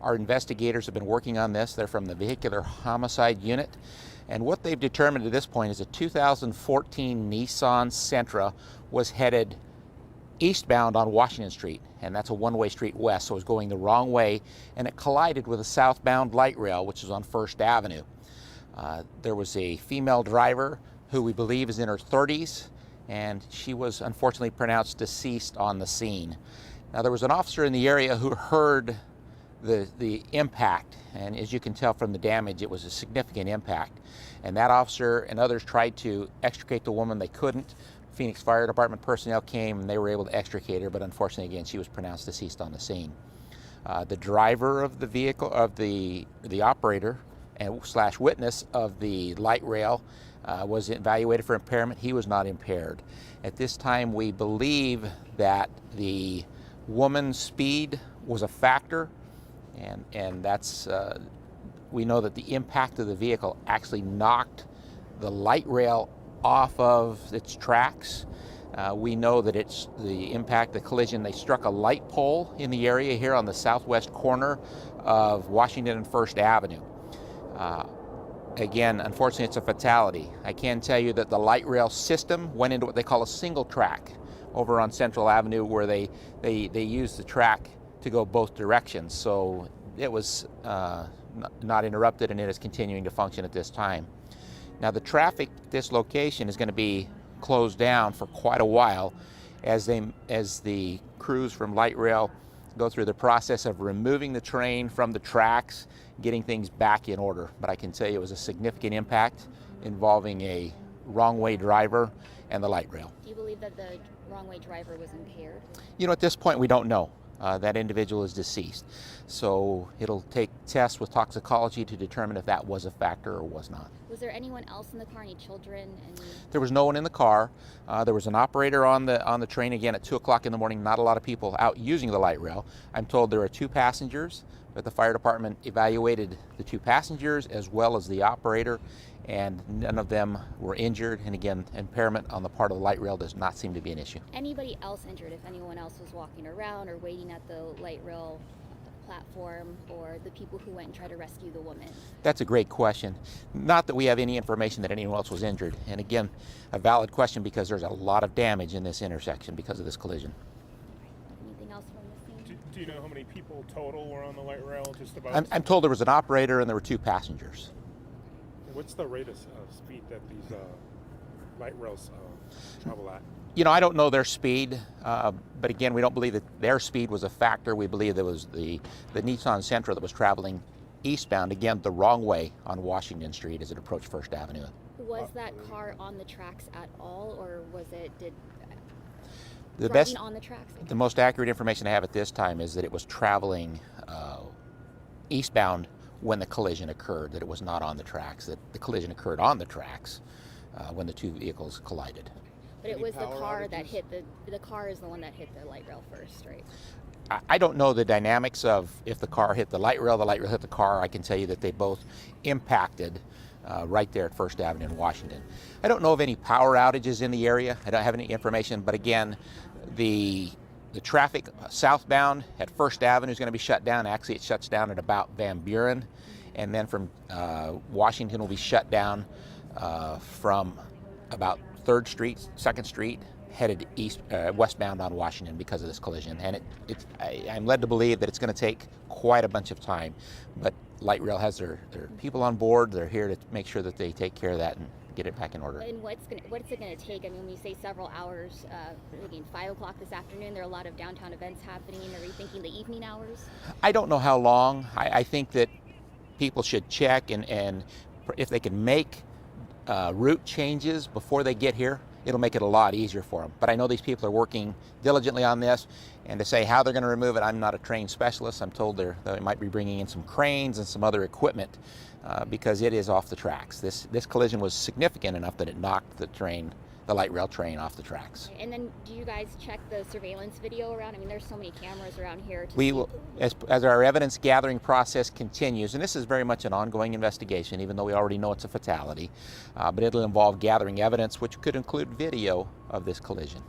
Our investigators have been working on this. They're from the Vehicular Homicide Unit. And what they've determined at this point is a 2014 Nissan Sentra was headed eastbound on Washington Street, and that's a one-way street west, so it was going the wrong way, and it collided with a southbound light rail, which is on First Avenue. There was a female driver who we believe is in her 30s, and she was unfortunately pronounced deceased on the scene. Now, there was an officer in the area who heard the impact, and as you can tell from the damage, it was a significant impact. And that officer and others tried to extricate the woman. They couldn't. Phoenix Fire Department personnel came and they were able to extricate her, but unfortunately, again, she was pronounced deceased on the scene. The driver of the vehicle, of the operator and / witness of the light rail was evaluated for impairment. He was not impaired. At this time, we believe that the woman's speed was a factor, and that's, we know that the impact of the vehicle actually knocked the light rail off of its tracks. We know that it's the impact, the collision, they struck a light pole in the area here on the southwest corner of Washington and First Avenue. Again, unfortunately, it's a fatality. I can tell you that the light rail system went into what they call a single track over on Central Avenue, where they used the track to go both directions. So it was not interrupted, and it is continuing to function at this time. Now, the traffic at this location is going to be closed down for quite a while as the crews from light rail go through the process of removing the train from the tracks, getting things back in order. But I can tell you it was a significant impact involving a wrong-way driver and the light rail. Do you believe that the wrong-way driver was impaired? You know, at this point, we don't know. That individual is deceased. So it'll take tests with toxicology to determine if that was a factor or was not. Was there anyone else in the car, any children? There was no one in the car. There was an operator on the train, again, at 2 o'clock in the morning. Not a lot of people out using the light rail. I'm told there are 2 passengers, but the fire department evaluated the 2 passengers as well as the operator, and none of them were injured. And again, impairment on the part of the light rail does not seem to be an issue. Anybody else injured, if anyone else was walking around or waiting at the light rail platform, or the people who went and tried to rescue the woman? That's a great question. Not that we have any information that anyone else was injured. And again, a valid question because there's a lot of damage in this intersection because of this collision. Anything else from the scene? Do you know how many people total were on the light rail? Just about. I'm told there was an operator and there were 2 passengers. What's the rate of speed that these light rails travel at? You know, I don't know their speed, but again, we don't believe that their speed was a factor. We believe there was the Nissan Sentra that was traveling eastbound, again, the wrong way on Washington Street as it approached First Avenue. Was that car on the tracks at all, or was it driving on the tracks? The most accurate information I have at this time is that it was traveling eastbound when the collision occurred, that it was not on the tracks, that the collision occurred on the tracks when the 2 vehicles collided. But it was the car that hit the car is the one that hit the light rail first, right? I don't know the dynamics of if the car hit the light rail hit the car. I can tell you that they both impacted right there at First Avenue in Washington. I don't know of any power outages in the area. I don't have any information, but again, the traffic southbound at First Avenue is going to be shut down. Actually, it shuts down at about Van Buren, and then from Washington will be shut down from about 3rd Street, 2nd Street, headed westbound on Washington because of this collision. And I'm led to believe that it's going to take quite a bunch of time. But light rail has their people on board. They're here to make sure that they take care of that and get it back in order. And what's it going to take? I mean, when you say several hours, thinking 5 o'clock this afternoon, there are a lot of downtown events happening. Are you thinking the evening hours? I don't know how long. I think that people should check, and if they can make route changes before they get here, it'll make it a lot easier for them. But I know these people are working diligently on this, and to say how they're going to remove it, I'm not a trained specialist. I'm told they might be bringing in some cranes and some other equipment because it is off the tracks. This collision was significant enough that it knocked the light rail train off the tracks. And then do you guys check the surveillance video around? I mean, there's so many cameras around here. We will, as our evidence gathering process continues, and this is very much an ongoing investigation, even though we already know it's a fatality, but it'll involve gathering evidence, which could include video of this collision.